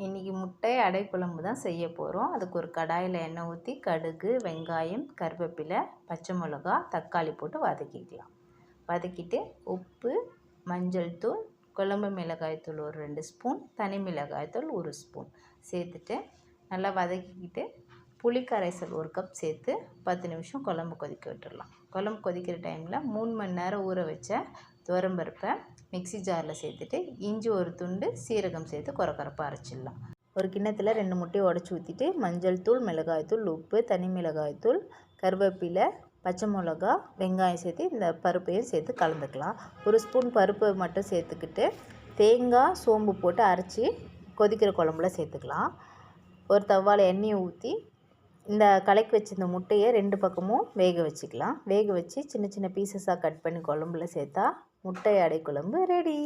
இன்றைக்கி முட்டை அடை குழம்பு தான் செய்ய போகிறோம். அதுக்கு ஒரு கடாயில் எண்ணெய் ஊற்றி கடுகு, வெங்காயம், கருவேப்பிலை, பச்சை மிளகா, தக்காளி போட்டு வதக்கிக்கலாம். வதக்கிட்டு உப்பு, மஞ்சள் தூள், குழம்பு மிளகாய் தூள் ஒரு 2 ஸ்பூன், தனி மிளகாய் தூள் 1 ஸ்பூன் சேர்த்துட்டு நல்லா வதக்கிக்கிட்டு புளி கரைசல் 1 கப் சேர்த்து 10 நிமிஷம் குழம்பு கொதிக்க விட்டுடலாம். குழம்பு கொதிக்கிற டைமில் 3 மணி நேரம் ஊற வச்ச துவரம்பருப்பை மிக்ஸி ஜாரில் சேர்த்துட்டு இஞ்சி ஒரு துண்டு, சீரகம் சேர்த்து கொரகொரப்பாக அரைச்சிடலாம். ஒரு கிண்ணத்தில் 2 முட்டையை உடச்சி ஊற்றிட்டு மஞ்சள் தூள், மிளகாய் தூள், உப்பு, தனி மிளகாய் தூள், கருவேப்பிலை, பச்சை மிளகா, வெங்காயம் சேர்த்து இந்த பருப்பையும் சேர்த்து கலந்துக்கலாம். 1 ஸ்பூன் பருப்பு மட்டும் சேர்த்துக்கிட்டு தேங்காய், சோம்பு போட்டு அரைச்சி கொதிக்கிற குழம்புல சேர்த்துக்கலாம். ஒரு தவாவில் எண்ணெயை ஊற்றி இந்த கலக்கி வச்சிருந்த முட்டையை 2 பக்கமும் வேக வச்சுக்கலாம். வேக வச்சு சின்ன சின்ன பீசஸாக கட் பண்ணி குழம்புல சேர்த்தா முட்டை அடை குழம்பு ரெடி.